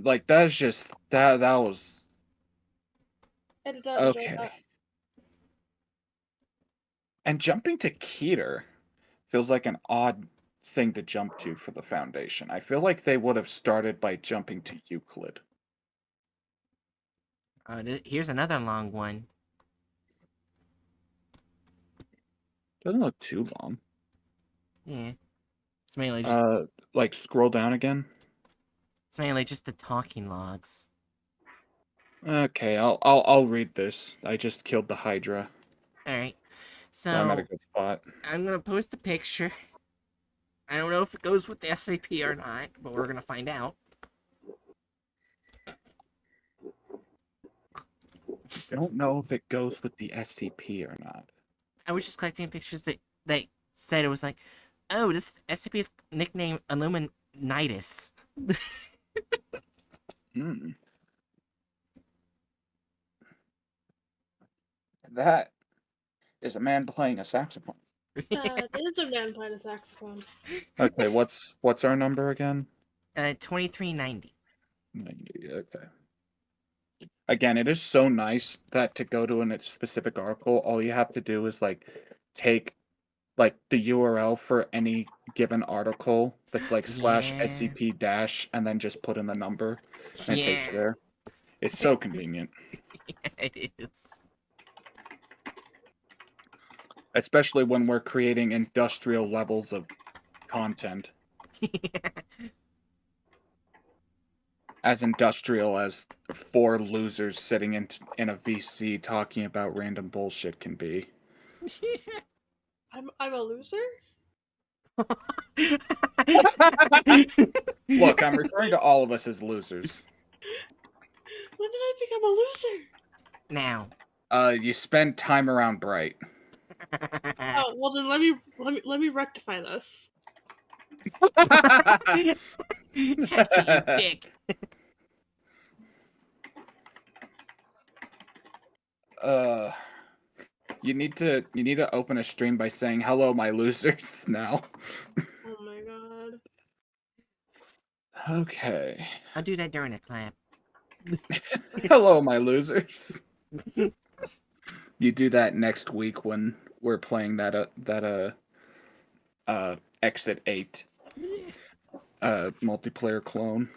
Like, that's just that was I did not enjoy okay. that. And jumping to Keter feels like an odd thing to jump to for the Foundation. I feel like they would have started by jumping to Euclid. Here's another long one. Doesn't look too long. Yeah. It's mainly just Like scroll down again. the talking logs. Okay, I'll read this. I just killed the Hydra, Alright. so I'm at a So good spot. I'm gonna post a picture. I don't know if it goes with the SCP or not, but we're gonna find out. I don't know if it goes with the SCP or not. I was just collecting pictures that said it was like, oh, this SCP is nicknamed Illuminitis. Hmm. That is a man playing a saxophone. There's a man playing a saxophone. Okay, what's our number again? 2390. 90. Okay. Again, it is so nice that to go to a specific article, all you have to do is like take like the URL for any given article that's like slash Yeah. SCP dash and then just put in the number and it takes Yeah. you there. It's so convenient. It is. Especially when we're creating industrial levels of content. As industrial as four losers sitting in a VC talking about random bullshit can be. I'm a loser? Look, I'm referring to all of us as losers. When did I become a loser? Now. You spend time around Bright. Oh, well then let me rectify this. Hatchet, you dick. uh you need to open a stream by saying hello my losers now. Oh my god. Okay. I'll do that during a clap. Hello my losers. You do that next week when we're playing that Exit 8 multiplayer clone.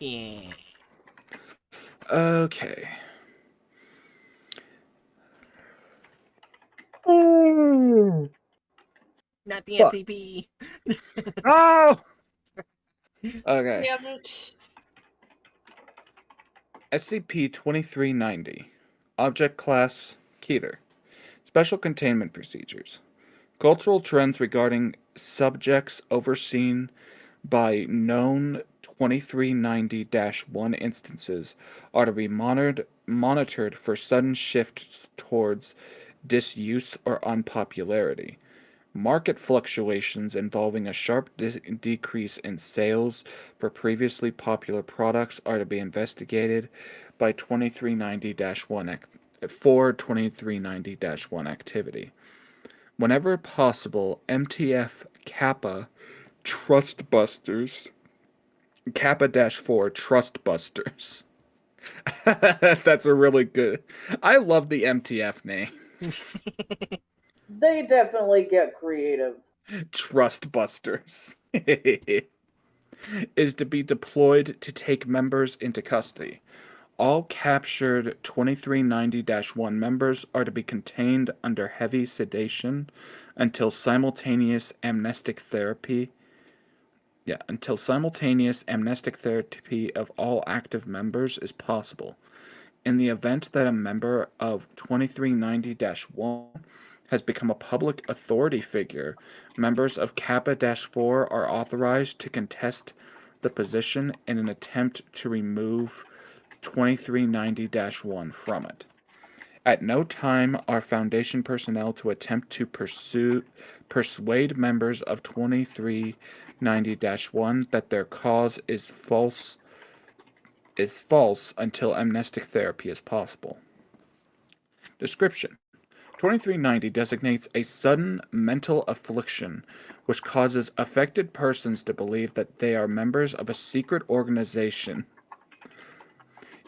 Yeah. Okay. Not the Fuck. SCP. Oh! Okay. Damn it. SCP-2390. Object Class Keter. Special Containment Procedures. Cultural trends regarding subjects overseen by known 2390-1 instances are to be monitored for sudden shifts towards disuse or unpopularity. Market fluctuations involving a sharp decrease in sales for previously popular products are to be investigated by 2390-1 for 2390-1 activity. Whenever possible, MTF Kappa Trustbusters Kappa-4 Trustbusters. That's a really good. I love the MTF names. They definitely get creative. Trustbusters. Is to be deployed to take members into custody. All captured 2390-1 members are to be contained under heavy sedation until simultaneous amnestic therapy. Until simultaneous amnestic therapy of all active members is possible. In the event that a member of 2390-1 has become a public authority figure, members of Kappa-4 are authorized to contest the position in an attempt to remove 2390-1 from it. At no time are Foundation personnel to attempt to persuade members of 2390-1 that their cause is false until amnestic therapy is possible. Description: 2390 designates a sudden mental affliction which causes affected persons to believe that they are members of a secret organization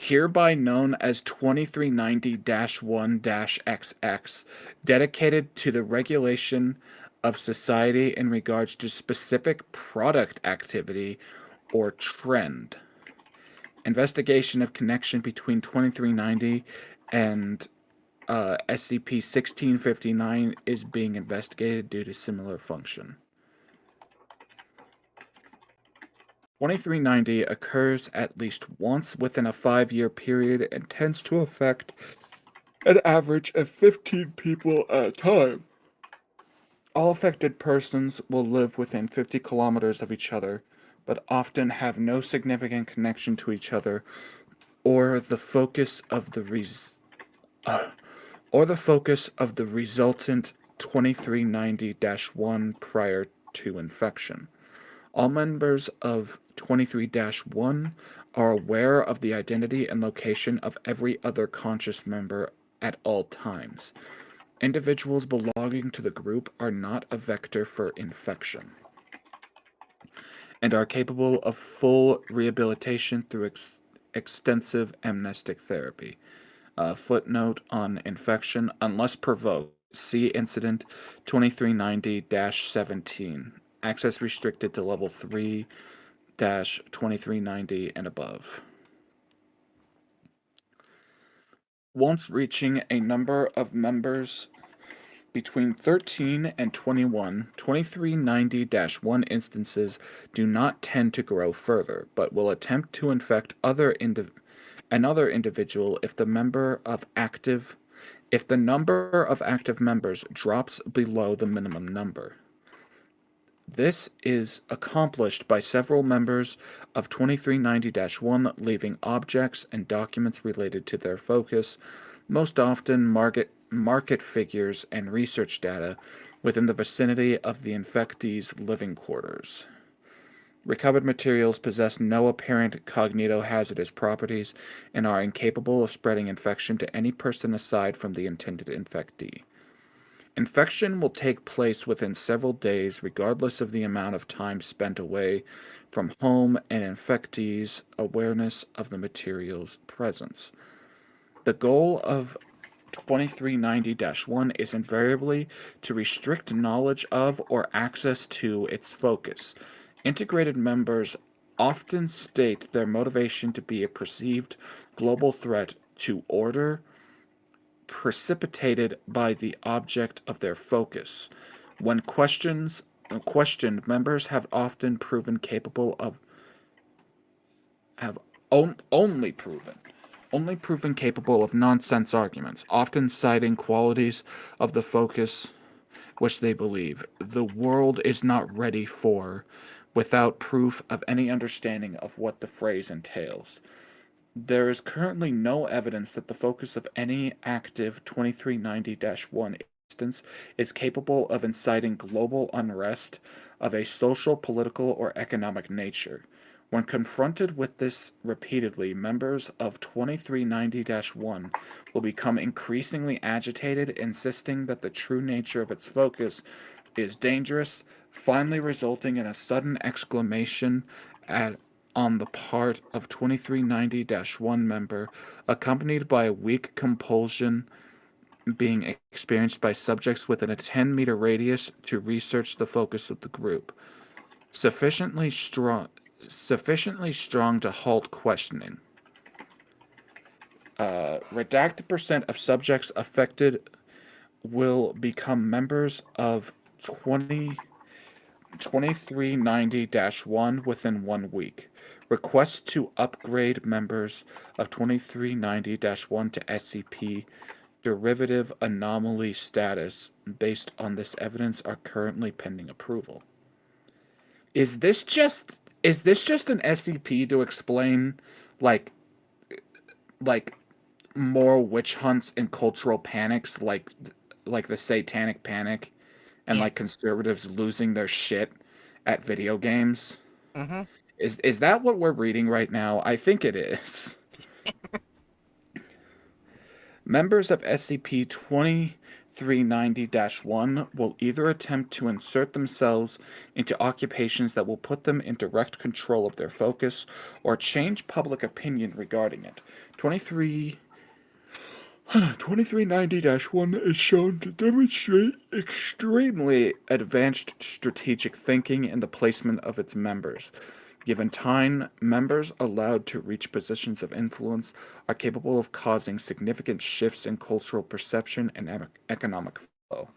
hereby known as 2390-1-XX, dedicated to the regulation of society in regards to specific product activity or trend. Investigation of connection between 2390 and SCP-1659 is being investigated due to similar function. 2390 occurs at least once within a 5-year period and tends to affect an average of 15 people at a time. All affected persons will live within 50 kilometers of each other, but often have no significant connection to each other or the focus of the resultant 2390-1 prior to infection. All members of 23-1 are aware of the identity and location of every other conscious member at all times. Individuals belonging to the group are not a vector for infection and are capable of full rehabilitation through extensive amnestic therapy. Footnote on infection, unless provoked. See Incident 2390-17. Access restricted to level 3-2390 and above. Once reaching a number of members between 13 and 21, 2390-1 instances do not tend to grow further, but will attempt to infect another individual if the number of active members drops below the minimum number. This is accomplished by several members of 2390-1 leaving objects and documents related to their focus, most often market figures and research data, within the vicinity of the infectee's living quarters. Recovered materials possess no apparent cognitohazardous properties and are incapable of spreading infection to any person aside from the intended infectee. Infection will take place within several days, regardless of the amount of time spent away from home and infectee's awareness of the material's presence. The goal of 2390-1 is invariably to restrict knowledge of or access to its focus. Integrated members often state their motivation to be a perceived global threat to order precipitated by the object of their focus. When questioned, members have often proven capable of only proven capable of nonsense arguments, often citing qualities of the focus which they believe the world is not ready for, without proof of any understanding of what the phrase entails. There is currently no evidence that the focus of any active 2390-1 instance is capable of inciting global unrest of a social, political, or economic nature. When confronted with this repeatedly, members of 2390-1 will become increasingly agitated, insisting that the true nature of its focus is dangerous, finally resulting in a sudden exclamation on the part of 2390-1 member, accompanied by a weak compulsion being experienced by subjects within a 10-meter radius to research the focus of the group. Sufficiently strong to halt questioning. Redacted percent of subjects affected will become members of 2390-1 within 1 week. Requests to upgrade members of 2390-1 to SCP derivative anomaly status based on this evidence are currently pending approval. Is this just an SCP to explain like more witch hunts and cultural panics like the Satanic Panic and Yes. like conservatives losing their shit at video games? Mm-hmm. Is that what we're reading right now? I think it is. Members of SCP 2390-1 will either attempt to insert themselves into occupations that will put them in direct control of their focus or change public opinion regarding it. 2390-1 is shown to demonstrate extremely advanced strategic thinking in the placement of its members. Given time, members allowed to reach positions of influence are capable of causing significant shifts in cultural perception and economic flow.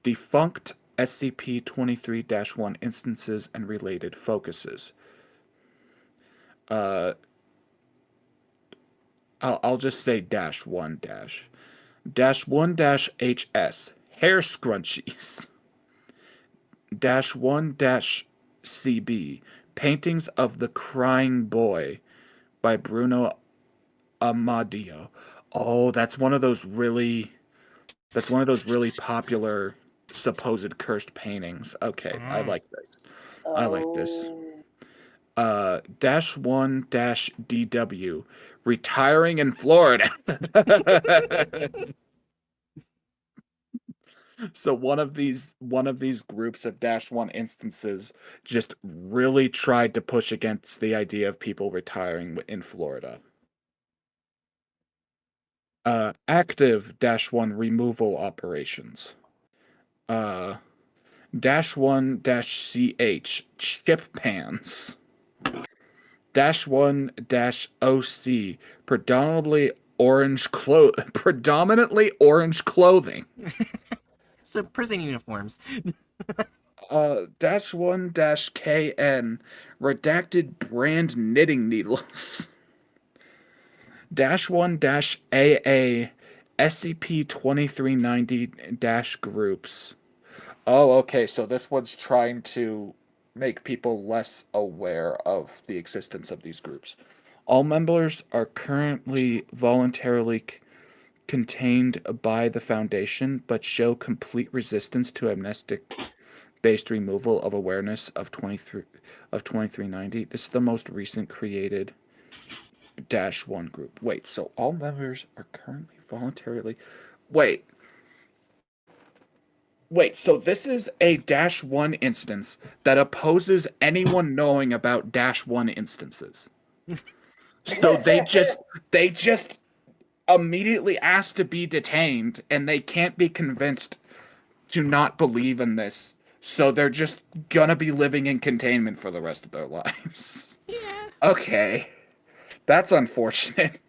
Defunct SCP-23-1 instances and related focuses. I'll just say -1 dash. -1-HS, hair scrunchies. -1-CB, paintings of the Crying Boy by Bruno Amadio. Oh, that's one of those really popular supposed cursed paintings. Okay, I like this. I like this. -1-DW, retiring in Florida. So one of these groups of -1 instances just really tried to push against the idea of people retiring in Florida. Active -1 removal operations. -1-CH, chip pans. -1-OC, predominantly orange clothing. So prison uniforms. -1-KN, redacted brand knitting needles. -1-AA, SCP-2390- groups. Oh, okay, so this one's trying to make people less aware of the existence of these groups. All members are currently voluntarily contained by the Foundation, but show complete resistance to amnestic-based removal of awareness of 2390. This is the most recent created -1 group. Wait, so all members are currently voluntarily... Wait, so this is a -1 instance that opposes anyone knowing about -1 instances. So they just immediately asked to be detained, and they can't be convinced to not believe in this. So they're just gonna be living in containment for the rest of their lives. Yeah. Okay. That's unfortunate.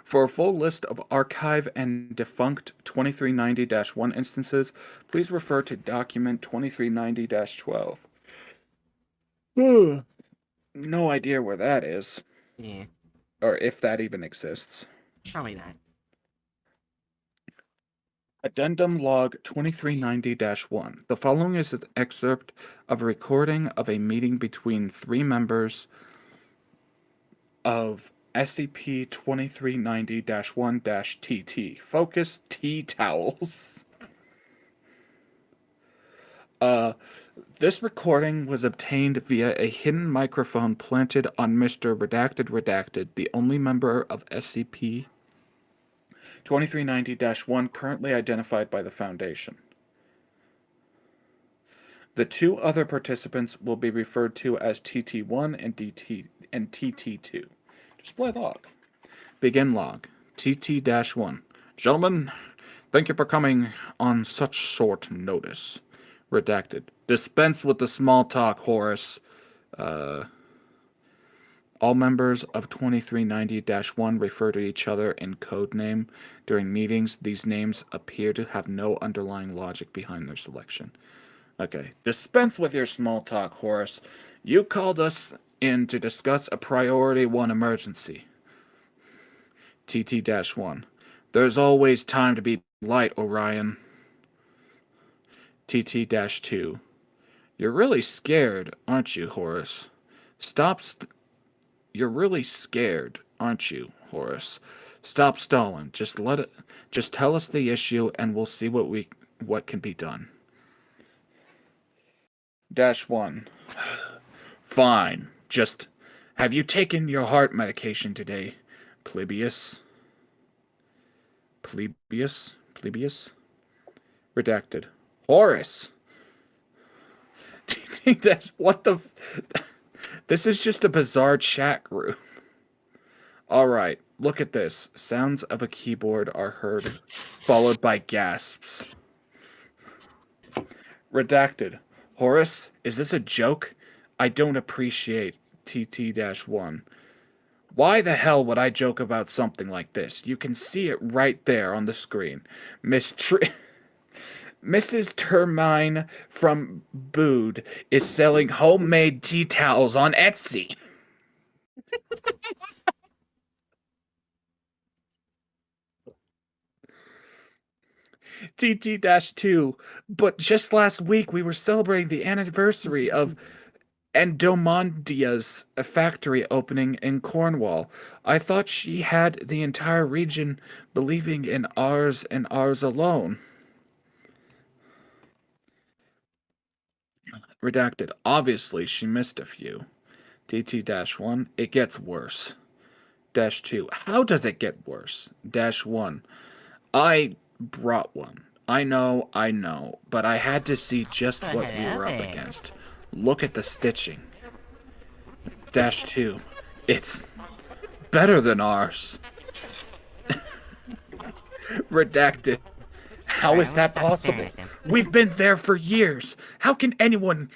For a full list of archive and defunct 2390-1 instances, please refer to document 2390-12. No idea where that is, Yeah. or if that even exists. Probably not. Addendum log 2390-1. The following is an excerpt of a recording of a meeting between 3 members of SCP-2390-1-TT. Focus tea towels. This recording was obtained via a hidden microphone planted on Mr. Redacted, the only member of SCP-2390-1 currently identified by the Foundation. The 2 other participants will be referred to as TT1 and TT2. Display log. Begin log. TT-1. Gentlemen, thank you for coming on such short notice. Redacted. Dispense with the small talk, Horace. All members of 2390-1 refer to each other in code name. During meetings, these names appear to have no underlying logic behind their selection. Okay. Dispense with your small talk, Horace. You called us in to discuss a Priority 1 emergency. TT-1. There's always time to be polite, Orion. TT-2. You're really scared, aren't you, Horace? You're really scared, aren't you, Horace? Stop stalling. Just tell us the issue and we'll see what can be done. -1. Fine. Just have you taken your heart medication today, Plebeius? Plebeius? Redacted. Horace! That's what the... This is just a bizarre chat group. Alright, look at this. Sounds of a keyboard are heard, followed by gasps. Redacted. Horace, is this a joke? I don't appreciate TT-1. Why the hell would I joke about something like this? You can see it right there on the screen. Mrs. Termine from Bood is selling homemade tea towels on Etsy. TT-2. But just last week we were celebrating the anniversary of Endomondia's factory opening in Cornwall. I thought she had the entire region believing in ours and ours alone. Redacted. Obviously, she missed a few. TT-1. It gets worse. -2. How does it get worse? -1. I brought one. I know, but I had to see just what we were up against. Look at the stitching. -2. It's better than ours. Redacted. How is that possible? We've been there for years. How can anyone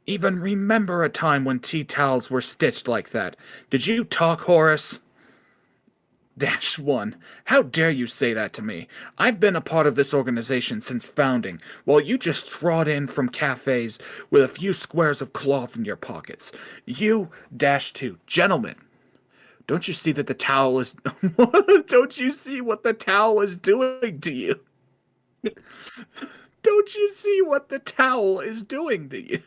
even remember a time when tea towels were stitched like that? Did you talk, Horace? -1. How dare you say that to me? I've been a part of this organization since founding, while you just trot in from cafes with a few squares of cloth in your pockets. You -2. Gentlemen, don't you see that the towel is... Don't you see what the towel is doing to you? Don't you see what the towel is doing to you?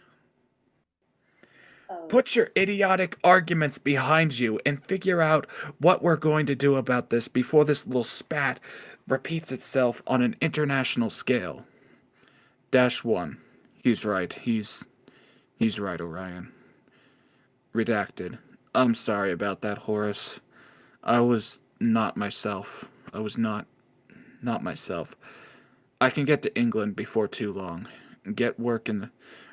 Put your idiotic arguments behind you and figure out what we're going to do about this before this little spat repeats itself on an international scale. -1. He's right. He's right, Orion. Redacted. I'm sorry about that, Horace. I was not myself. I was not myself. I can get to England before too long. Get work in the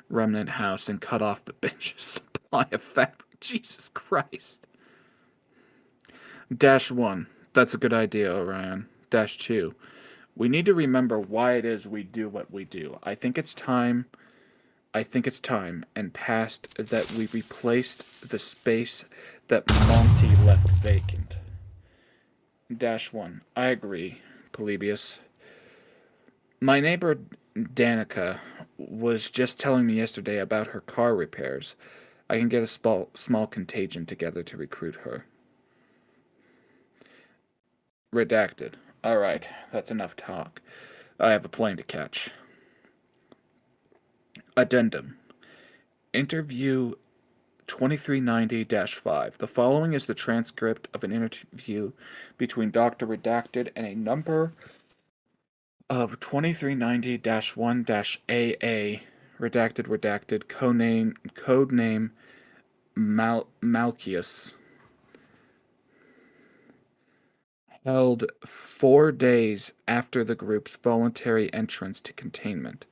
remnant house and cut off the bench's supply of fat. Jesus Christ. -1. That's a good idea, Orion. -2. We need to remember why it is we do what we do. I think it's time and past that we replaced the space that Monty left vacant. -1. I agree, Polybius. My neighbor Danica was just telling me yesterday about her car repairs. I can get a small contagion together to recruit her. Redacted. Alright, that's enough talk. I have a plane to catch. Addendum. Interview 2390-5. The following is the transcript of an interview between Dr. Redacted and a number of 2390-1-AA, redacted, codename Malchius, held 4 days after the group's voluntary entrance to containment.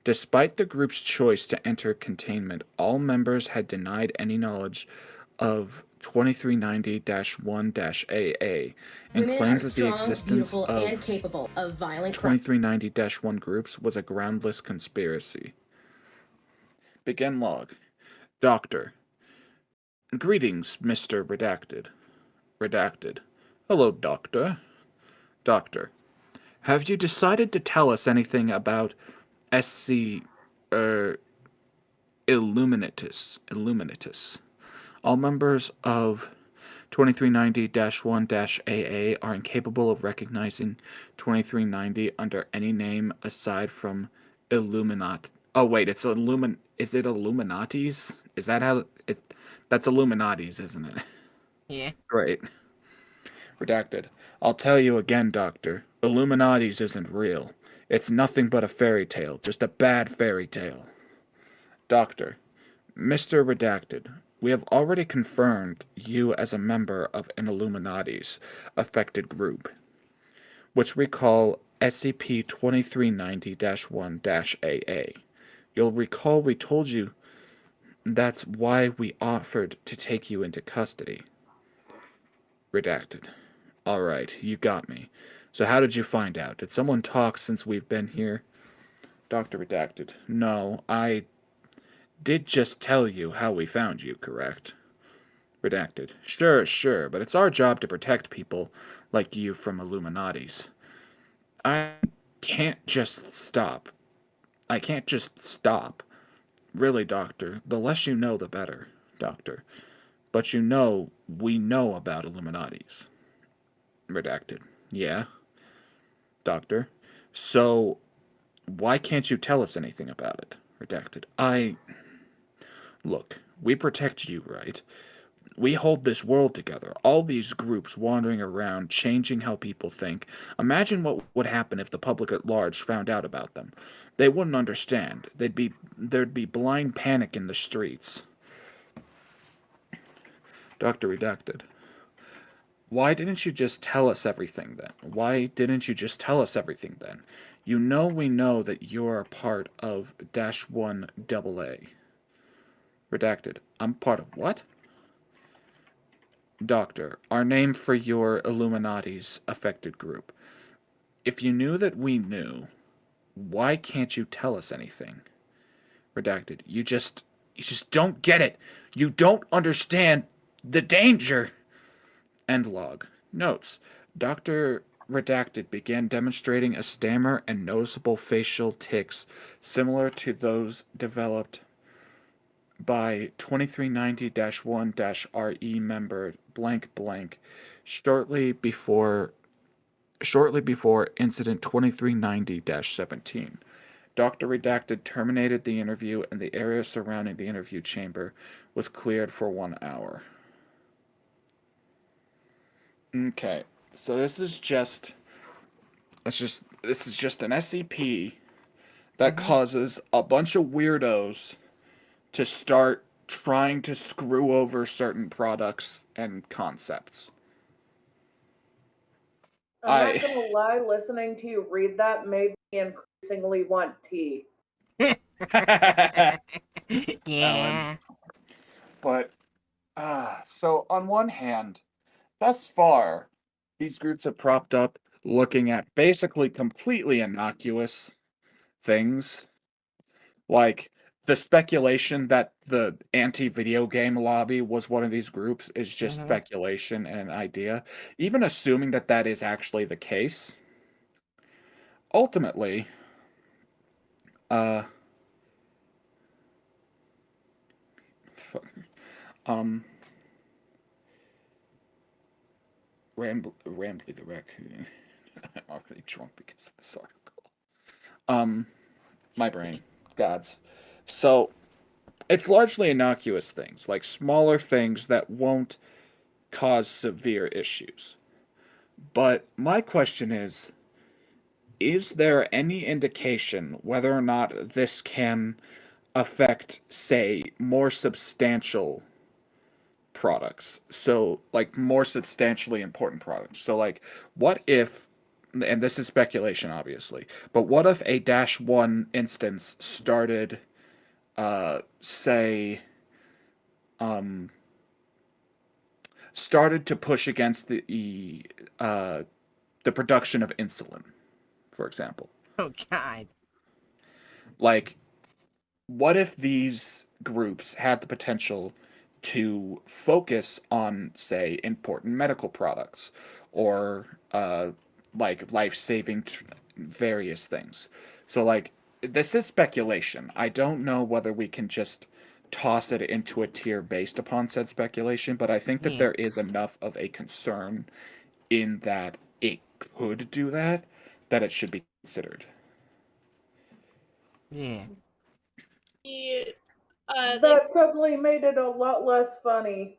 Despite the group's choice to enter containment, all members had denied any knowledge of 2390-1-AA and claimed that the existence of 2390-1 groups was a groundless conspiracy. Begin log. Doctor. Greetings, Mr. Redacted. Redacted. Hello, Doctor. Doctor. Have you decided to tell us anything about Illuminatus? All members of 2390-1-AA are incapable of recognizing 2390 under any name aside from Illuminati. Oh wait, is it Illuminatis? Is that how it... That's Illuminatis, isn't it? Yeah. Great. Redacted. I'll tell you again, Doctor. Illuminatis isn't real. It's nothing but a fairy tale. Just a bad fairy tale. Doctor. Mr. Redacted. We have already confirmed you as a member of an Illuminati's affected group. which we call SCP-2390-1-AA. You'll recall we told you that's why we offered to take you into custody. Redacted. Alright, you got me. So how did you find out? Did someone talk since we've been here? Dr. Redacted. No, I did just tell you how we found you, correct? Redacted. Sure, but it's our job to protect people like you from Illuminatis. I can't just stop. I can't just stop. Really, Doctor, the less you know, the better, Doctor. But you know, we know about Illuminatis. Redacted. Yeah, Doctor. So, why can't you tell us anything about it? Redacted. Look, we protect you, right? We hold this world together. All these groups wandering around, changing how people think. Imagine what would happen if the public at large found out about them. They wouldn't understand. There'd be blind panic in the streets. Dr. Redacted. Why didn't you just tell us everything then? Why didn't you just tell us everything then? You know we know that you're a part of -1 AA. Redacted. I'm part of what? Doctor, our name for your Illuminati's affected group. If you knew that we knew, why can't you tell us anything? Redacted. You just don't get it. You don't understand the danger. End log. Notes. Dr. Redacted began demonstrating a stammer and noticeable facial tics similar to those developed by 2390-1-RE member blank blank shortly before incident 2390-17. Dr. Redacted terminated the interview and the area surrounding the interview chamber was cleared for 1 hour. Okay, so this is just an SCP that causes a bunch of weirdos to start trying to screw over certain products and concepts. I'm not gonna lie, listening to you read that made me increasingly want tea. Yeah. But, so on one hand, thus far, these groups have propped up looking at basically completely innocuous things. Like, the speculation that the anti-video game lobby was one of these groups is just speculation and an idea. Even assuming that that is actually the case, ultimately, um, Rambly the Raccoon. I'm already drunk because of this article. My brain, gods. So, it's largely innocuous things, like smaller things that won't cause severe issues. But my question is there any indication whether or not this can affect, say, more substantial products? So, like, more substantially important products. So, like, what if, and this is speculation, obviously, but what if a -1 instance started, say, started to push against the production of insulin, for example. Oh God. Like, what if these groups had the potential to focus on, say, important medical products or like life-saving various things? So, like, this is speculation. I don't know whether we can just toss it into a tier based upon said speculation, but I think that Yeah. there is enough of a concern in that it could do that it should be considered. Yeah. That suddenly made it a lot less funny.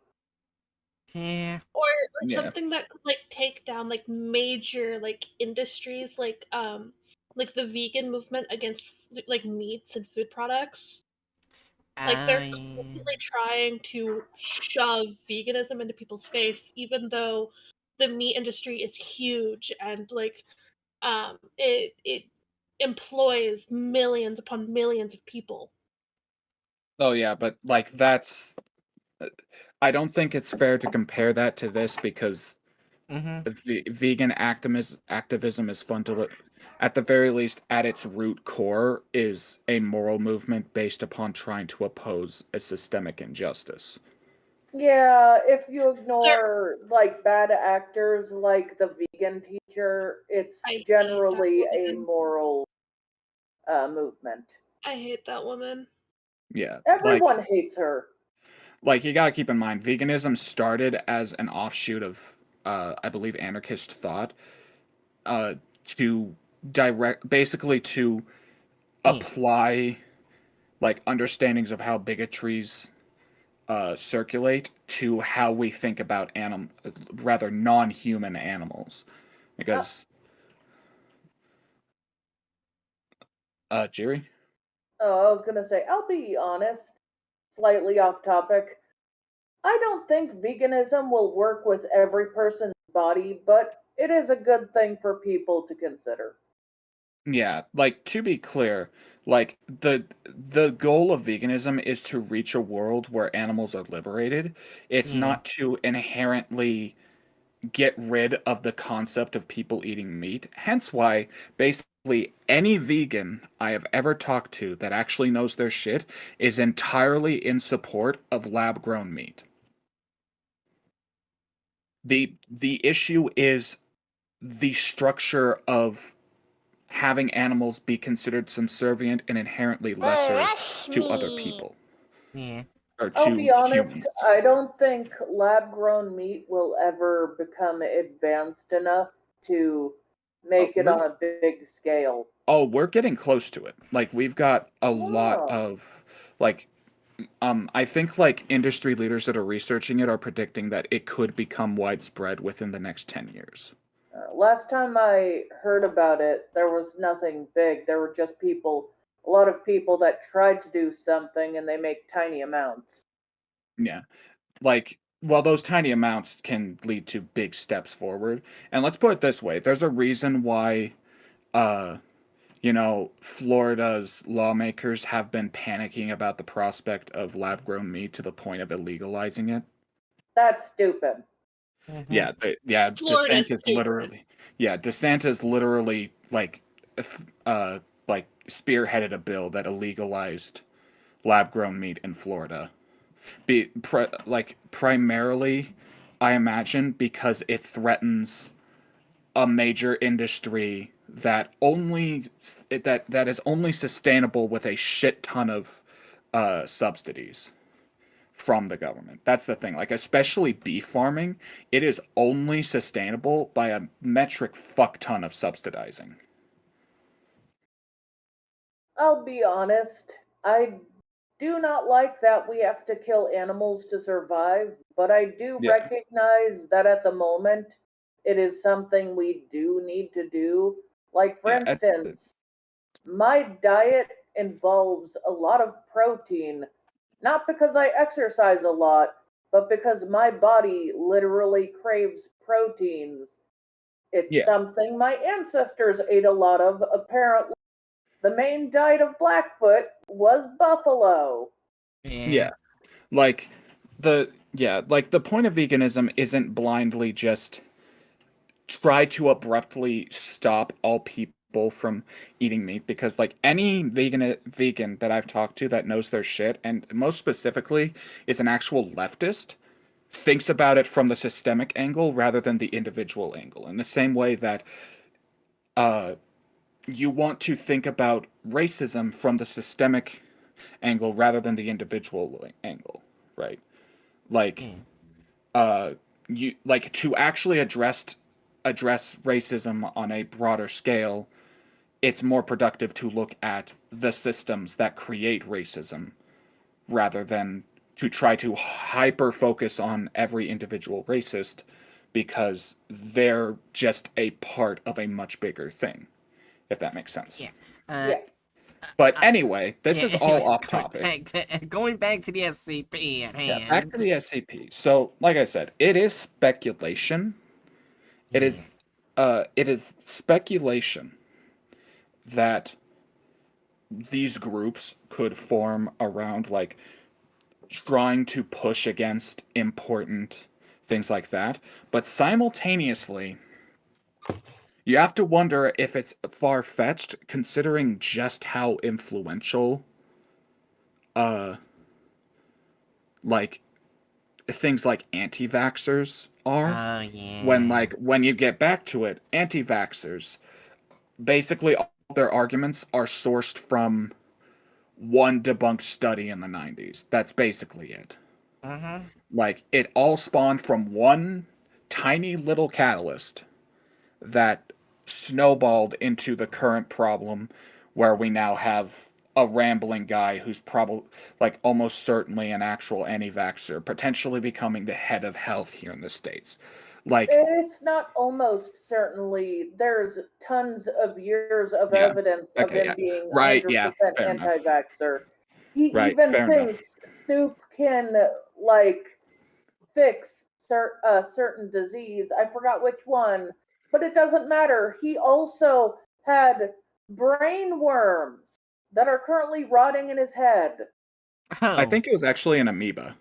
Yeah. or Yeah. something that could like take down like major like industries like the vegan movement against like meats and food products. Like they're Yeah. completely trying to shove veganism into people's face, even though the meat industry is huge and like it employs millions upon millions of people. Oh yeah, but like that's I don't think it's fair to compare that to this because Mm-hmm. vegan activism is at the very least at its root core is a moral movement based upon trying to oppose a systemic injustice. Yeah, if you There, ignore like bad actors like the vegan teacher, it's I hate that generally a woman. moral movement. I hate that woman. Yeah, Everyone hates her. like you gotta keep in mind, veganism started as an offshoot of, I believe, anarchist thought, uh, to basically to Yeah. apply like understandings of how bigotries circulate to how we think about rather non-human animals, Uh, because Jerry. oh, I was gonna say, I'll be honest, slightly off topic. I don't think veganism will work with every person's body, but it is a good thing for people to consider. Yeah, like to be clear, like the goal of veganism is to reach a world where animals are liberated. It's Yeah. not to inherently get rid of the concept of people eating meat. Hence why basically any vegan I have ever talked to that actually knows their shit is entirely in support of lab-grown meat. The issue is the structure of having animals be considered subservient and inherently lesser That's to other me. people Yeah. or I'll be to honest, humans. I don't think lab grown meat will ever become advanced enough to Oh, make it we're on a big scale. we're getting close to it. Like we've got a lot Oh. of like I think like industry leaders that are researching it are predicting that it could become widespread within the next 10 years. Last time I heard about it, there was nothing big. There were just people, a lot of people that tried to do something and they make tiny amounts. Yeah. Like while those tiny amounts can lead to big steps forward. And let's put it this way, there's a reason why uh Florida's lawmakers have been panicking about the prospect of lab grown meat to the point of illegalizing it. That's stupid. Mm-hmm. Yeah, Florida's stupid. DeSantis literally like spearheaded a bill that illegalized lab grown meat in Florida. Primarily, I imagine because it threatens a major industry that is only sustainable with a shit ton of subsidies from the government. That's the thing. Like especially beef farming, it is only sustainable by a metric fuck ton of subsidizing. I'll be honest, I do not like that we have to kill animals to survive, but I do Yeah, recognize that at the moment it is something we do need to do. Like, for yeah, instance, my diet involves a lot of protein, not because I exercise a lot, but because my body literally craves proteins. It's yeah, something my ancestors ate a lot of, apparently. The main diet of Blackfoot was buffalo. Yeah. yeah. Like the point of veganism isn't blindly just try to abruptly stop all people from eating meat because like any vegan that I've talked to that knows their shit and most specifically is an actual leftist thinks about it from the systemic angle rather than the individual angle in the same way that uh you want to think about racism from the systemic angle rather than the individual angle, right? Like Yeah. uh you like to actually address racism on a broader scale, it's more productive to look at the systems that create racism rather than to try to hyper focus on every individual racist because they're just a part of a much bigger thing, if that makes sense. Yeah. Uh, Yeah, But uh, anyway, this yeah. is all Anyways, off topic. going back to the SCP at Yeah, back to hand. the SCP. So, like I said, it is speculation. It Yeah. is it is speculation that these groups could form around like trying to push against important things like that, but simultaneously you have to wonder if it's far-fetched considering just how influential uh like things like anti-vaxxers are. Oh When yeah. like when you get back to it, anti-vaxxers basically all their arguments are sourced from one debunked study in the 90s. That's basically it. Mm-hmm. Like it all spawned from one tiny little catalyst that snowballed into the current problem where we now have a rambling guy who's probably like almost certainly an actual anti-vaxxer potentially becoming the head of health here in the states. Like It's not almost certainly. There's tons of years of yeah. evidence of Okay, him yeah. being Right, yeah. 100% Fair enough. anti-vaxxer. He Right, even fair enough. thinks soup can like fix certain disease. I forgot which one, but it doesn't matter. He also had brain worms that are currently rotting in his head. I Oh, think it was actually an amoeba.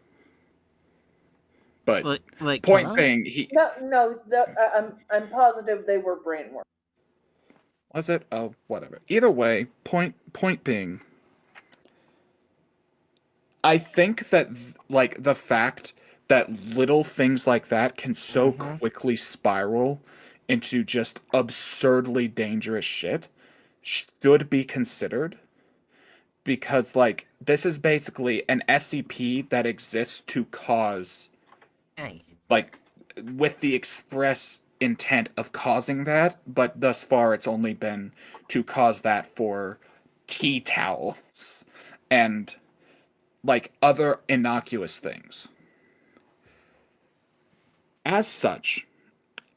But like point kill him? being, he No, no, I'm positive they were brain worms. was it? Oh, whatever. Either way, point being, I think that like the fact that little things like that can so Mm-hmm. quickly spiral into just absurdly dangerous shit should be considered because like this is basically an SCP that exists to cause Hey. like with the express intent of causing that, but thus far it's only been to cause that for tea towels and like other innocuous things. As such,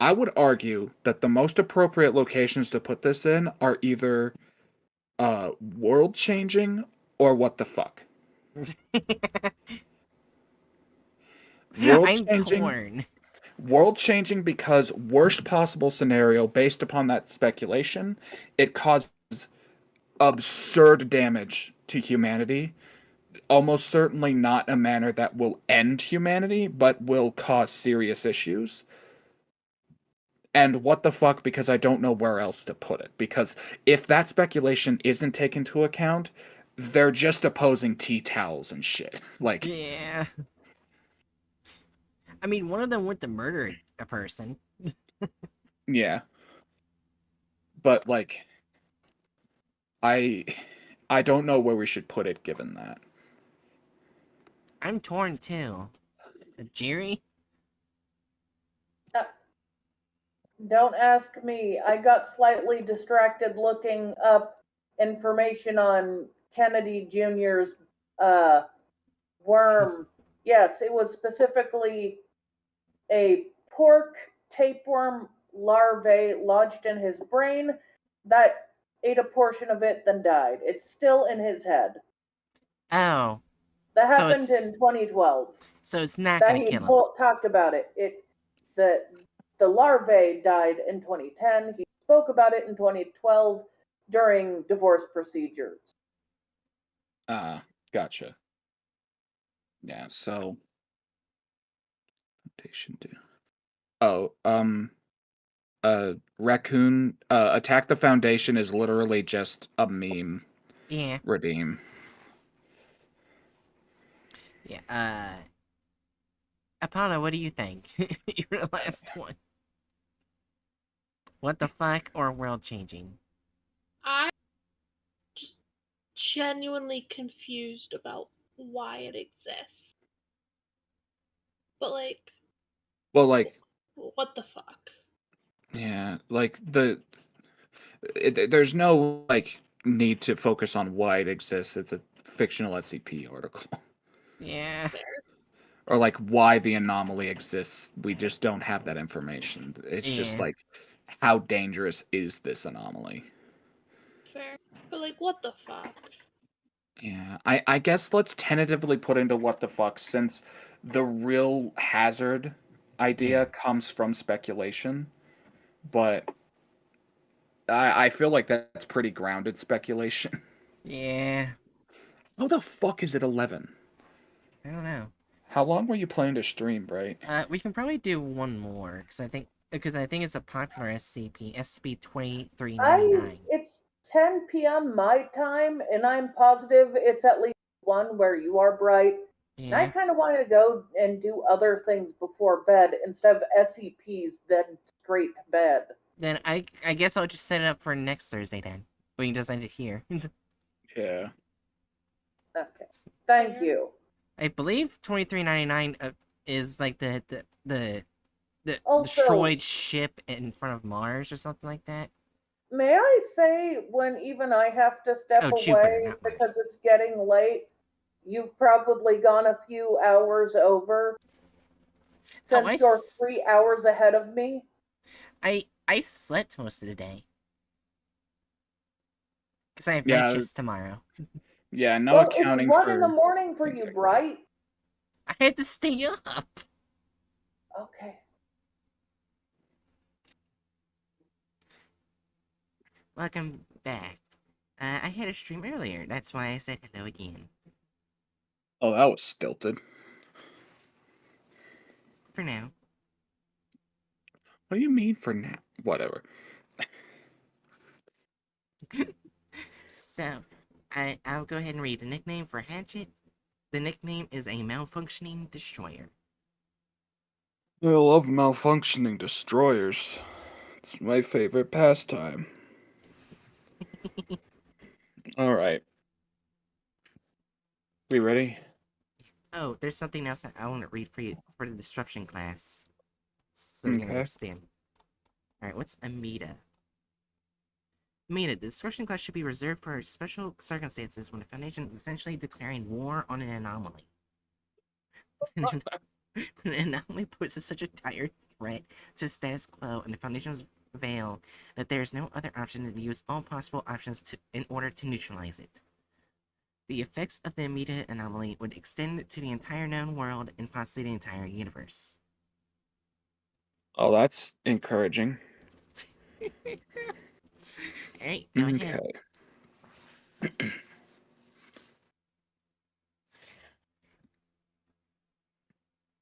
I would argue that the most appropriate locations to put this in are either world changing or what the fuck. World I'm changing torn. World changing because worst possible scenario based upon that speculation, it causes absurd damage to humanity. Almost certainly not a manner that will end humanity, but will cause serious issues. And what the fuck, because I don't know where else to put it. Because if that speculation isn't taken into account, they're just opposing tea towels and shit. Like, Yeah. I mean, one of them went to murder a person. yeah. But like I I don't know where we should put it given that. I'm torn too. Jerry? Uh, Don't ask me. I got slightly distracted looking up information on Kennedy Jr.'s uh, worm. Yes, it was specifically a pork tapeworm larvae lodged in his brain that ate a portion of it, then died. It's still in his head. Oh. That So happened it's in 2012. so it's not That gonna he kill him. talked about it. The larvae died in 2010. He spoke about it in 2012 during divorce procedures. Gotcha. Yeah, so foundation do. Oh, raccoon attack the foundation is literally just a meme. Yeah. Redeem. Yeah. Apollo, what do you think? You're the last one. What the fuck or world changing? I'm just genuinely confused about why it exists. But like, Well, like, what the fuck? yeah, like there's no like need to focus on why it exists. It's a fictional SCP article. Yeah. Fair, Or like why the anomaly exists. We just don't have that information. It's just Yeah. like how dangerous is this anomaly? fair. But like, what the fuck? Yeah, I guess let's tentatively put into what the fuck since the real hazard Yeah. idea comes from speculation. but I feel like that's pretty grounded speculation. Yeah, How the fuck is it 11? I don't know. How long were you planning to stream, right? We can probably do one more because I think it's a popular SCP, SCP-2399. It's 10 p.m. my time, and I'm positive it's at least 1 where you are, Bright. And I Yeah. kind of wanted to go and do other things before bed instead of SCPs, then straight to bed. Then I guess I'll just set it up for next Thursday then. We can just end it here. Yeah. Okay. Thank Fair. you. I believe 2399 is like the Also, destroyed ship in front of Mars or something like that. may I say, when even I have to step Oh, Jupiter, away not because Mars. it's getting late, you've probably gone a few hours over Oh, since you're 3 hours ahead of me? I slept most of the day because I have night Yeah, shifts tomorrow. yeah, no Well, it's accounting 1 in the for morning for things you, like that. Bright. I had to stay up. Okay. Welcome back. I had a stream earlier. That's why I said hello again. Oh, that was stilted. For now. What do you mean for now? Whatever. So, I'll go ahead and read the nickname for Hatchet. The nickname is a malfunctioning destroyer. I love malfunctioning destroyers. It's my favorite pastime. Alright. We ready? Oh, there's something else I want to read for you for the disruption class. So you can Okay. understand. Alright, what's a meta? Meta, the disruption class should be reserved for special circumstances when the Foundation is essentially declaring war on an anomaly. When an anomaly poses such a dire threat to the status quo and the Foundation's veil that there is no other option than to use all possible options in order to neutralize it. The effects of the immediate anomaly would extend to the entire known world and possibly the entire universe. Oh, that's encouraging. Alright, go ahead. Okay.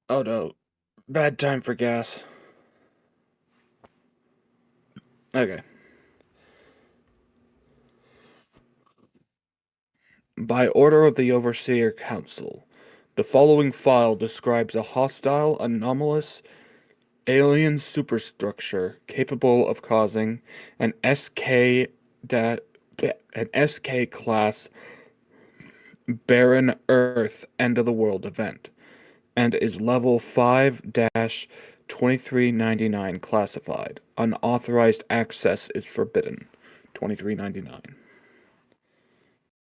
Oh no. Bad time for gas. Okay. By order of the Overseer Council, the following file describes a hostile, anomalous, alien superstructure capable of causing an SK class barren Earth end of the world event, and is level 5-2399 classified. Unauthorized access is forbidden. 2399.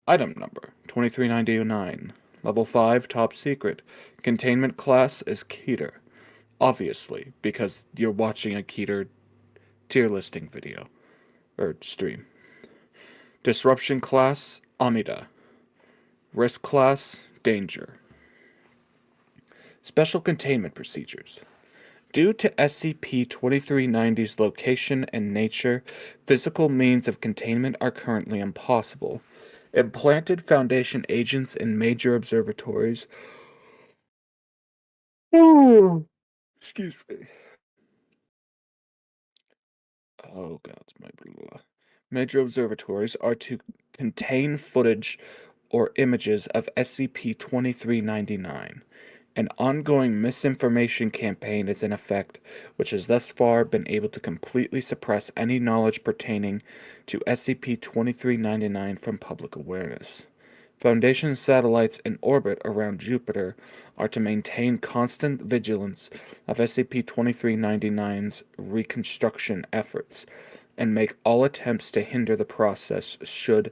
Item number 2399. Level 5 top secret. Containment class is Keter. Obviously, because you're watching a Keter tier listing video or stream. Disruption class Amida. Risk class Danger. Special containment procedures. Due to SCP-2390's location and nature, physical means of containment are currently impossible. Implanted Foundation agents in major observatories. Excuse me. Oh god, my blah. Major observatories are to contain footage or images of SCP-2399. An ongoing misinformation campaign is in effect, which has thus far been able to completely suppress any knowledge pertaining to SCP-2399 from public awareness. Foundation satellites in orbit around Jupiter are to maintain constant vigilance of SCP-2399's reconstruction efforts and make all attempts to hinder the process should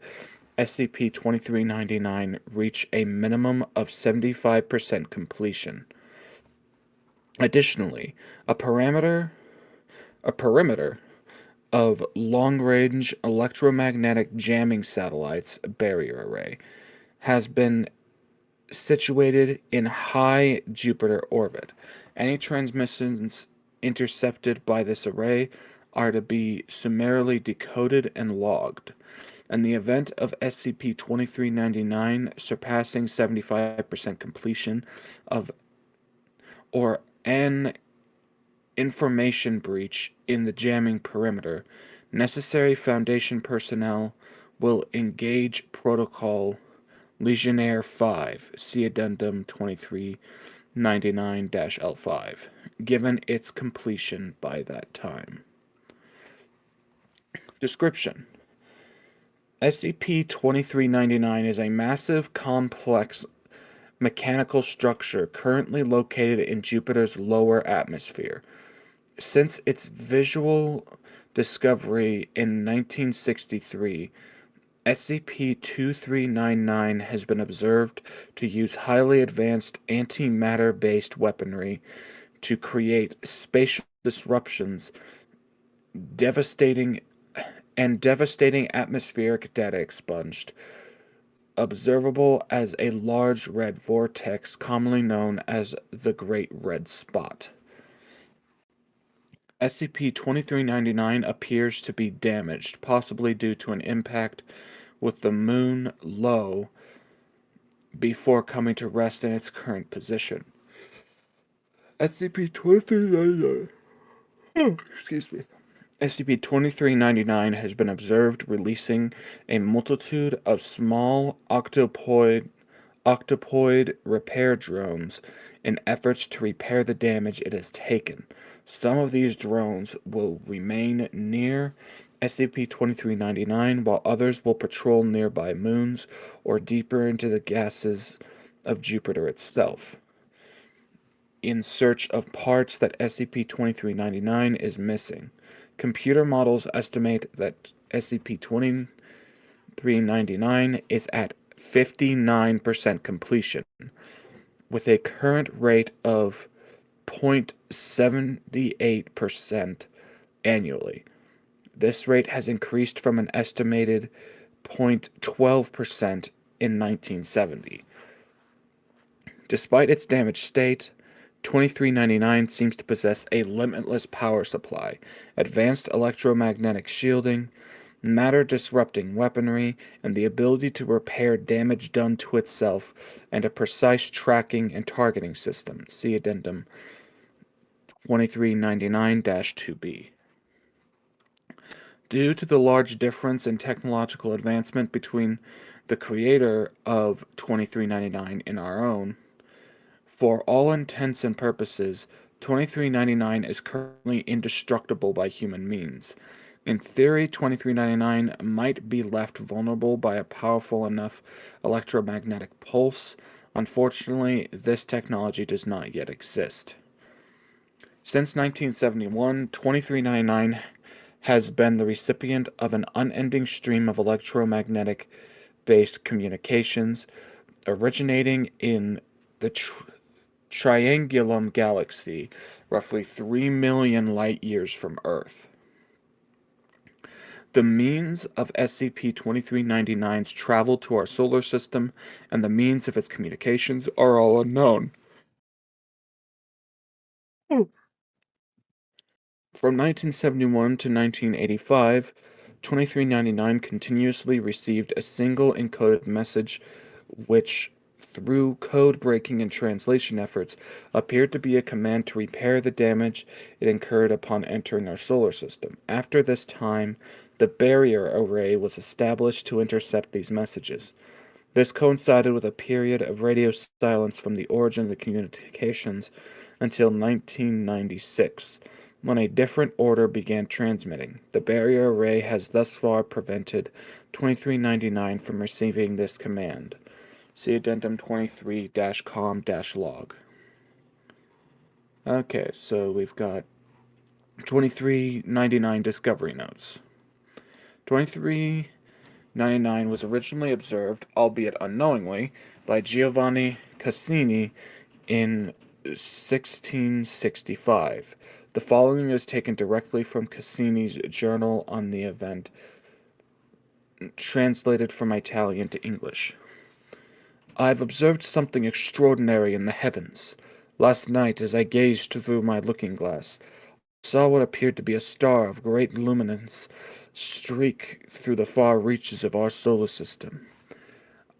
SCP-2399 reach a minimum of 75% completion. Additionally, a perimeter of long-range electromagnetic jamming satellites barrier array has been situated in high Jupiter orbit. Any transmissions intercepted by this array are to be summarily decoded and logged. In the event of SCP-2399 surpassing 75% completion of or an information breach in the jamming perimeter, necessary Foundation personnel will engage Protocol Legionnaire 5, see Addendum 2399-L5, given its completion by that time. Description: SCP-2399 is a massive, complex mechanical structure currently located in Jupiter's lower atmosphere. Since its visual discovery in 1963, SCP-2399 has been observed to use highly advanced antimatter-based weaponry to create spatial disruptions, devastating atmospheric data expunged, observable as a large red vortex commonly known as the Great Red Spot. SCP-2399 appears to be damaged, possibly due to an impact with the moon low before coming to rest in its current position. SCP-2399 SCP-2399 has been observed releasing a multitude of small octopoid repair drones in efforts to repair the damage it has taken. Some of these drones will remain near SCP-2399, while others will patrol nearby moons or deeper into the gases of Jupiter itself, in search of parts that SCP-2399 is missing. Computer models estimate that SCP-2399 is at 59% completion, with a current rate of 0.78% annually. This rate has increased from an estimated 0.12% in 1970. Despite its damaged state, 2399 seems to possess a limitless power supply, advanced electromagnetic shielding, matter-disrupting weaponry, and the ability to repair damage done to itself, and a precise tracking and targeting system. See Addendum 2399-2B. Due to the large difference in technological advancement between the creator of 2399 and our own, for all intents and purposes, 2399 is currently indestructible by human means. In theory, 2399 might be left vulnerable by a powerful enough electromagnetic pulse. Unfortunately, this technology does not yet exist. Since 1971, 2399 has been the recipient of an unending stream of electromagnetic-based communications originating in the Triangulum Galaxy, roughly 3 million light-years from Earth. The means of SCP-2399's travel to our solar system and the means of its communications are all unknown. From 1971 to 1985, 2399 continuously received a single encoded message which, through code breaking and translation efforts, appeared to be a command to repair the damage it incurred upon entering our solar system. After this time, the barrier array was established to intercept these messages. This coincided with a period of radio silence from the origin of the communications until 1996, when a different order began transmitting. The barrier array has thus far prevented 2399 from receiving this command. See Addendum 23-com-log. Okay, so we've got 2399 Discovery Notes. 2399 was originally observed, albeit unknowingly, by Giovanni Cassini in 1665. The following is taken directly from Cassini's journal on the event, translated from Italian to English. I've observed something extraordinary in the heavens. Last night, as I gazed through my looking-glass, saw what appeared to be a star of great luminance streak through the far reaches of our solar system.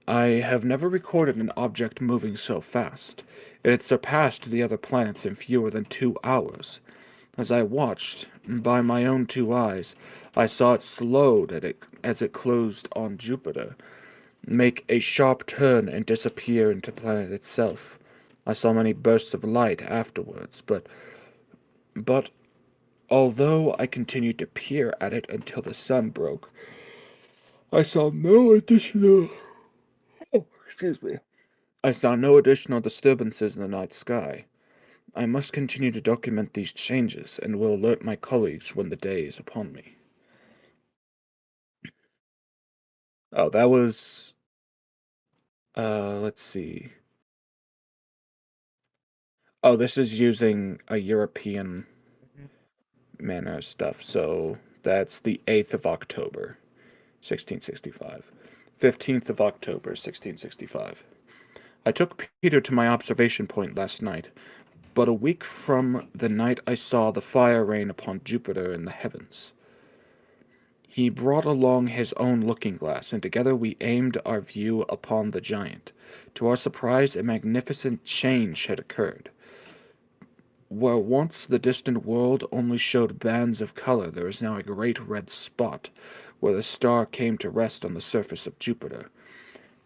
I have never recorded an object moving so fast. It had surpassed the other planets in fewer than 2 hours. As I watched, by my own two eyes, I saw it slowed as it closed on Jupiter, make a sharp turn and disappear into the planet itself. I saw many bursts of light afterwards, but although I continued to peer at it until the sun broke, I saw no additional excuse me. I saw no additional disturbances in the night sky. I must continue to document these changes and will alert my colleagues when the day is upon me. Oh, that was let's see. Oh, this is using a European Mhm. manner of stuff, so that's the 8th of October, 1665. 15th of October, 1665. I took Peter to my observation point last night, but a week from the night I saw the fire rain upon Jupiter in the heavens. He brought along his own looking-glass, and together we aimed our view upon the giant. To our surprise, a magnificent change had occurred. Where once the distant world only showed bands of color, there is now a great red spot, where the star came to rest on the surface of Jupiter.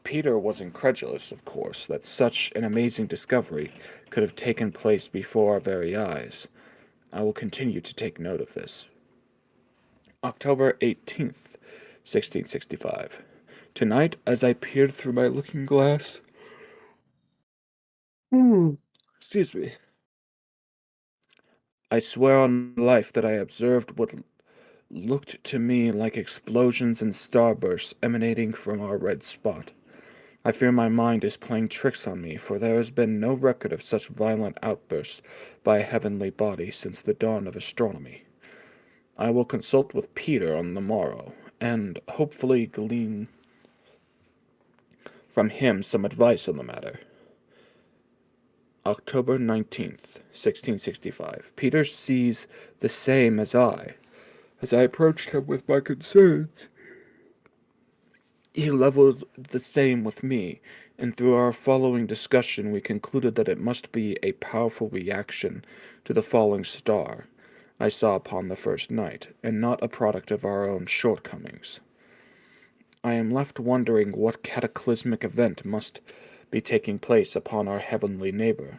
Peter was incredulous, of course, that such an amazing discovery could have taken place before our very eyes. I will continue to take note of this. October 18th, 1665. Tonight, as I peered through my looking-glass, excuse me, I swear on life that I observed what looked to me like explosions and starbursts emanating from our red spot. I fear my mind is playing tricks on me, for there has been no record of such violent outbursts by a heavenly body since the dawn of astronomy. I will consult with Peter on the morrow, and hopefully glean from him some advice on the matter. October 19th, 1665. Peter sees the same as I. As I approached him with my concerns, he leveled the same with me, and through our following discussion we concluded that it must be a powerful reaction to the falling star I saw upon the first night, and not a product of our own shortcomings. I am left wondering what cataclysmic event must be taking place upon our heavenly neighbor.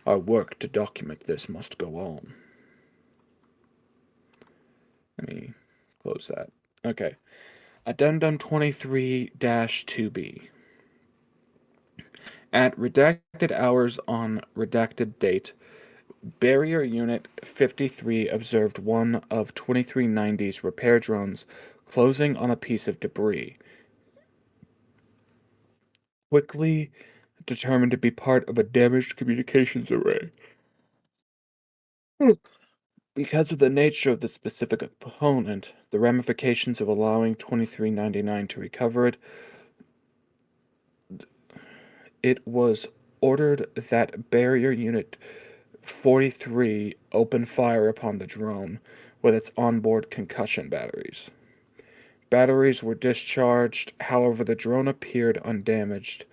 Our work to document this must go on. Let me close that. Okay. Addendum 23-2B. At redacted hours on redacted date, Barrier Unit 53 observed one of 2390's repair drones closing on a piece of debris, quickly determined to be part of a damaged communications array. Because of the nature of the specific component, the ramifications of allowing 2399 to recover it, it was ordered that Barrier Unit 43 open fire upon the drone with its onboard concussion batteries. Batteries were discharged, however, the drone appeared undamaged.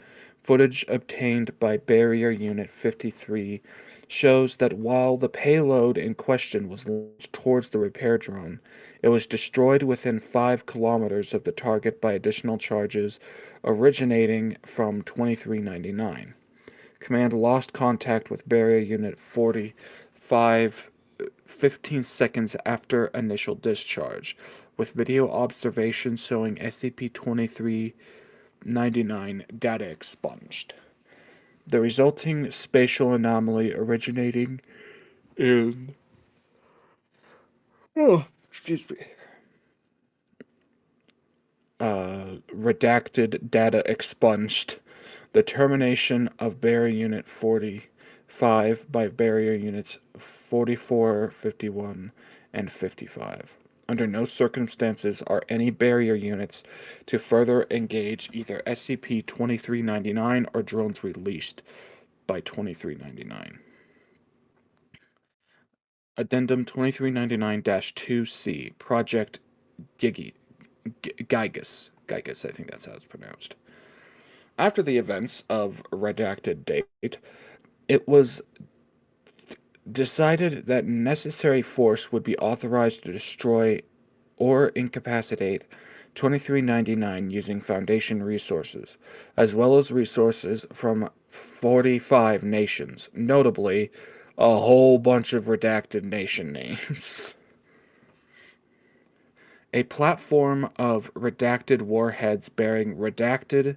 Footage obtained by Barrier Unit 53 shows that while the payload in question was launched towards the repair drone, it was destroyed within 5 kilometers of the target by additional charges originating from 2399. Command lost contact with Barrier Unit 45 15 seconds after initial discharge, with video observation showing SCP-2399 data expunged. The resulting spatial anomaly originating in excuse me, redacted data expunged. The termination of Barrier Unit 45 by Barrier Units 44, 51, and 55. Under no circumstances are any barrier units to further engage either SCP-2399 or drones released by 2399. Addendum 2399-2C, Project Gygus. Gygus, I think that's how it's pronounced. After the events of Redacted Date, it was decided that necessary force would be authorized to destroy or incapacitate 2399 using Foundation resources, as well as resources from 45 nations, notably a whole bunch of redacted nation names. A platform of redacted warheads bearing redacted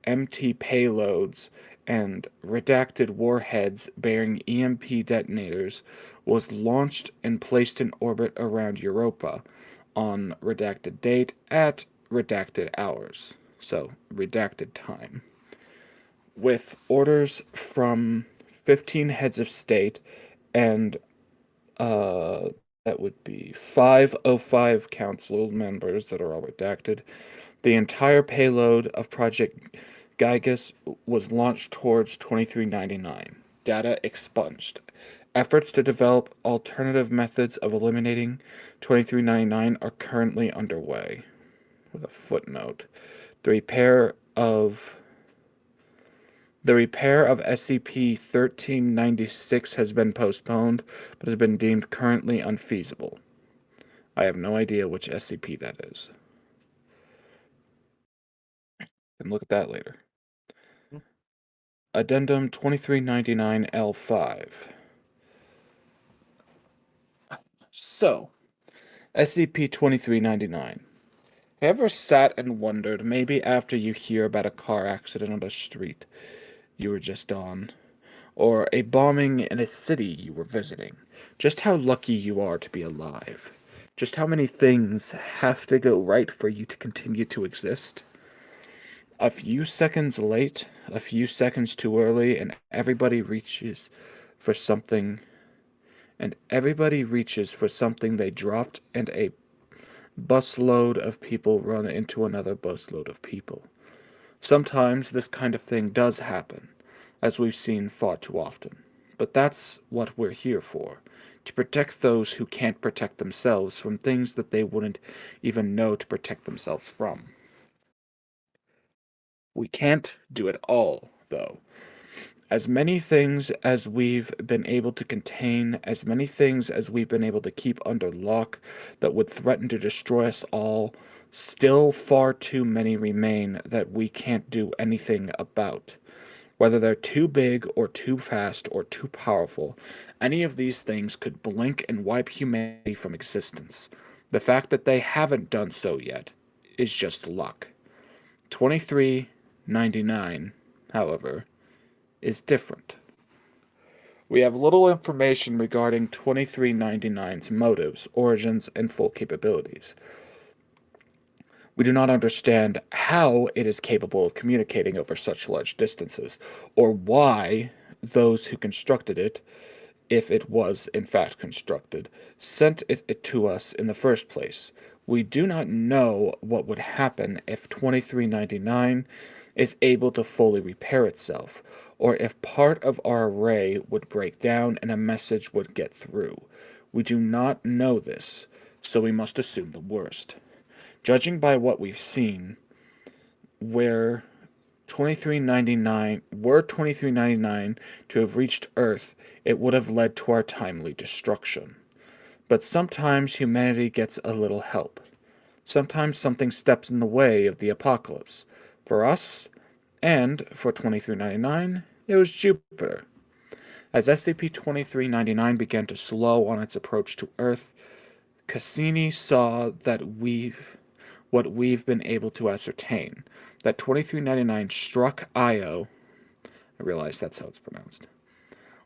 MT payloads and redacted warheads bearing EMP detonators was launched and placed in orbit around Europa on redacted date at redacted hours, so redacted time, with orders from 15 heads of state and that would be 505 council members that are all redacted. The entire payload of Project Gygus was launched towards 2399. Data expunged. Efforts to develop alternative methods of eliminating 2399 are currently underway. With a footnote. The repair of SCP-1396 has been postponed, but has been deemed currently unfeasible. I have no idea which SCP that is. Can look at that later. Addendum 2399L5. So, SCP-2399. Have you ever sat and wondered, maybe after you hear about a car accident on a street you were just on, or a bombing in a city you were visiting, just how lucky you are to be alive? Just how many things have to go right for you to continue to exist? A few seconds late, a few seconds too early, and everybody reaches for something they dropped, and a busload of people run into another busload of people. Sometimes this kind of thing does happen, as we've seen far too often. But that's what we're here for, to protect those who can't protect themselves from things that they wouldn't even know to protect themselves from. We can't do it all, though. As many things as we've been able to contain, as many things as we've been able to keep under lock that would threaten to destroy us all, still far too many remain that we can't do anything about. Whether they're too big or too fast or too powerful, any of these things could blink and wipe humanity from existence. The fact that they haven't done so yet is just luck. 2399, however, is different. We have little information regarding 2399's motives, origins, and full capabilities. We do not understand how it is capable of communicating over such large distances, or why those who constructed it, if it was in fact constructed, sent it to us in the first place. We do not know what would happen if 2399 is able to fully repair itself, or if part of our array would break down and a message would get through. We do not know this, so we must assume the worst. Judging by what we've seen, were 2399 to have reached Earth, it would have led to our timely destruction. But sometimes humanity gets a little help. Sometimes something steps in the way of the apocalypse. For us, and for 2399, it was Jupiter. As SCP-2399 began to slow on its approach to Earth, Cassini saw that what we've been able to ascertain, that 2399 struck Io, I realize that's how it's pronounced,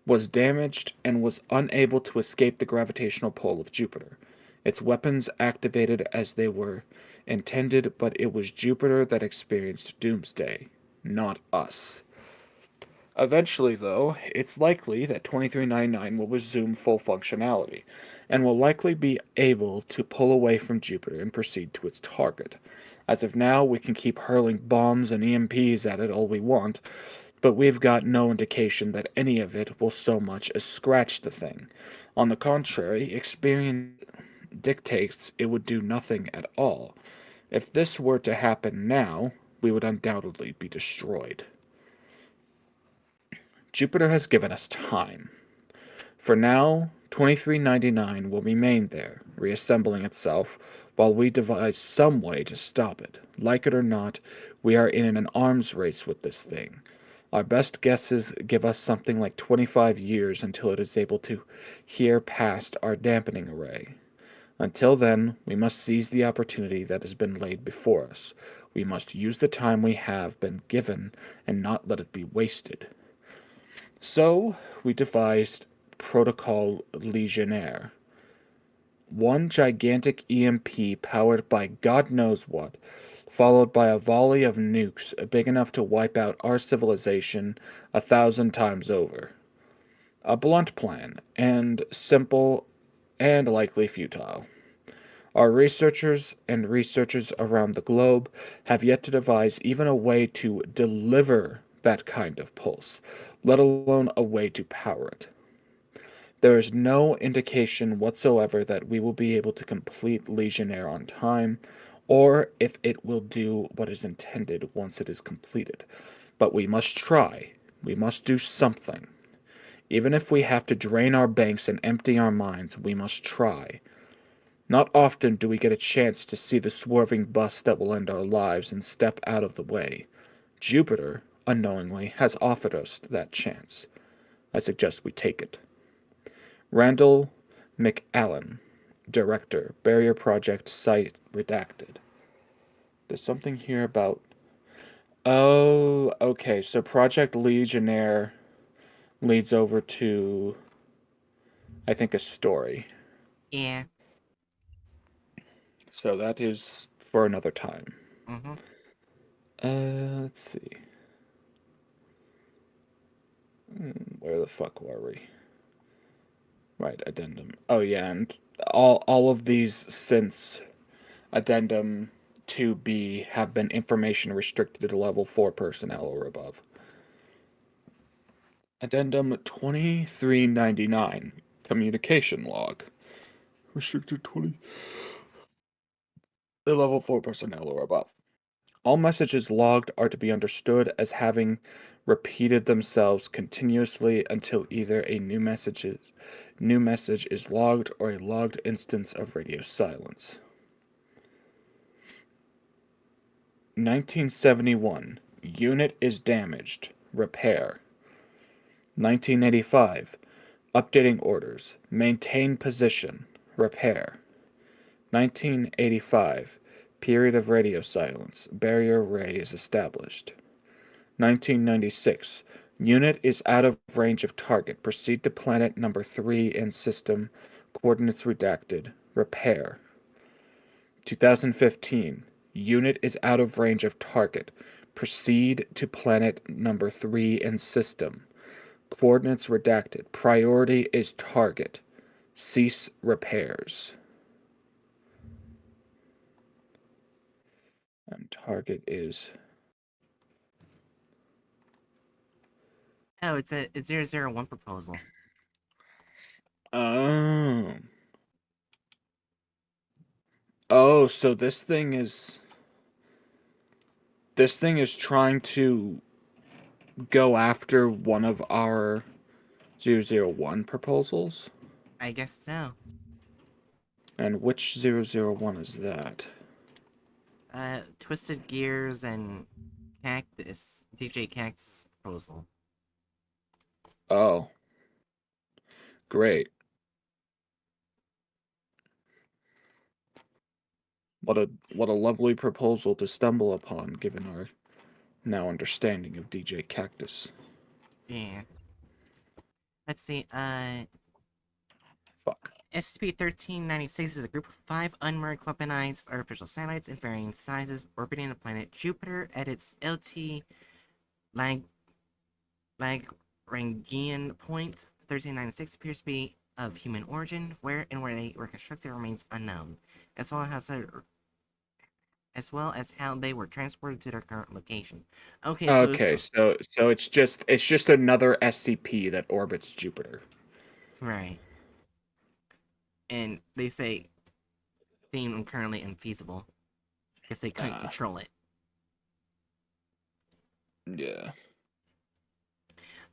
was damaged and was unable to escape the gravitational pull of Jupiter. Its weapons activated as they were intended, but it was Jupiter that experienced doomsday, not us. Eventually, though, it's likely that 2399 will resume full functionality, and will likely be able to pull away from Jupiter and proceed to its target. As of now, we can keep hurling bombs and EMPs at it all we want, but we've got no indication that any of it will so much as scratch the thing. On the contrary, experience dictates it would do nothing at all. If this were to happen now, we would undoubtedly be destroyed. Jupiter has given us time. For now, 2399 will remain there, reassembling itself, while we devise some way to stop it. Like it or not, we are in an arms race with this thing. Our best guesses give us something like 25 years until it is able to hear past our dampening array. Until then, we must seize the opportunity that has been laid before us. We must use the time we have been given and not let it be wasted. So, we devised Protocol Legionnaire. One gigantic EMP powered by God knows what, followed by a volley of nukes big enough to wipe out our civilization 1,000 times over. A blunt plan, and simple, and likely futile. Our researchers and researchers around the globe have yet to devise even a way to deliver that kind of pulse, let alone a way to power it. There is no indication whatsoever that we will be able to complete Legionnaire on time, or if it will do what is intended once it is completed. But we must try. We must do something. Even if we have to drain our banks and empty our minds, we must try. Not often do we get a chance to see the swerving bus that will end our lives and step out of the way. Jupiter, unknowingly, has offered us that chance. I suggest we take it. Randall McAllen, Director, Barrier Project Site Redacted. There's something here about... Oh, okay, so Project Legionnaire leads over to, I think, a story. Yeah. So that is for another time. Mm-hmm. Let's see. Where the fuck were we? Right, addendum. Oh yeah, and all of these since addendum 2B have been information restricted to level 4 personnel or above. Addendum 2399, communication log. Restricted 20. The level 4 personnel or above. All messages logged are to be understood as having repeated themselves continuously until either a new message is logged or a logged instance of radio silence. 1971. Unit is damaged. Repair. 1985. Updating orders. Maintain position. Repair. 1985. Period of radio silence. Barrier array is established. 1996. Unit is out of range of target. Proceed to planet number 3 in system. Coordinates redacted. Repair. 2015. Unit is out of range of target. Proceed to planet number 3 in system. Coordinates redacted. Priority is target. Cease repairs. And target is... Oh, it's a 001 proposal. Oh. Oh, so this thing is trying to go after one of our 001 proposals? I guess so. And which 001 is that? Twisted Gears and Cactus. DJ Cactus proposal. Oh. Great. What a lovely proposal to stumble upon, given our now understanding of DJ Cactus. Yeah. Let's see, Fuck. SCP-1396 is a group of 5 unmarked weaponized artificial satellites in varying sizes orbiting the planet Jupiter at its LT Lagrangian point. 1396 appears to be of human origin. Where they were constructed remains unknown, as well as as well as how they were transported to their current location. Okay, Okay, so it's just another SCP that orbits Jupiter. right, and they say deemed currently unfeasible because they couldn't control it. Yeah.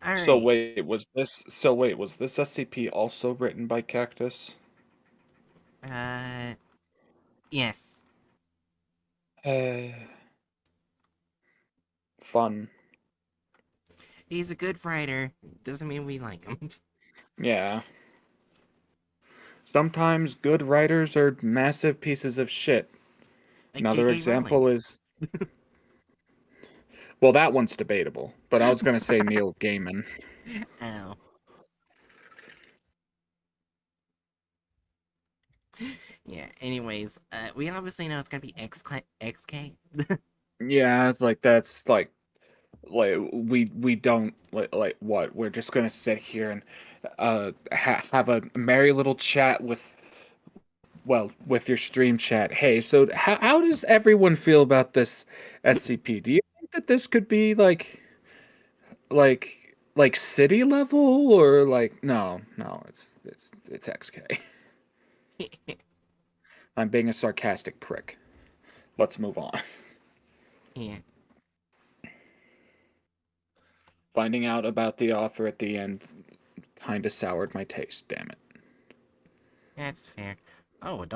All So right. wait, was this SCP also written by Cactus? Yes. Fun. He's a good writer. Doesn't mean we like him. Yeah. Sometimes good writers are massive pieces of shit. Like Another J.K. Rowling. example is, well, that one's debatable, but I was gonna say Neil Gaiman. Oh. Yeah, anyways, we obviously know it's gonna be XK. Yeah, it's like that's like we don't like what we're just gonna sit here and have a merry little chat with your stream chat. Hey, so how does everyone feel about this SCP? Do you think that this could be like city level or like no, it's XK. I'm being a sarcastic prick. Let's move on. Yeah, Finding out about the author at the end kind of soured my taste, damn it. that's fair. Oh,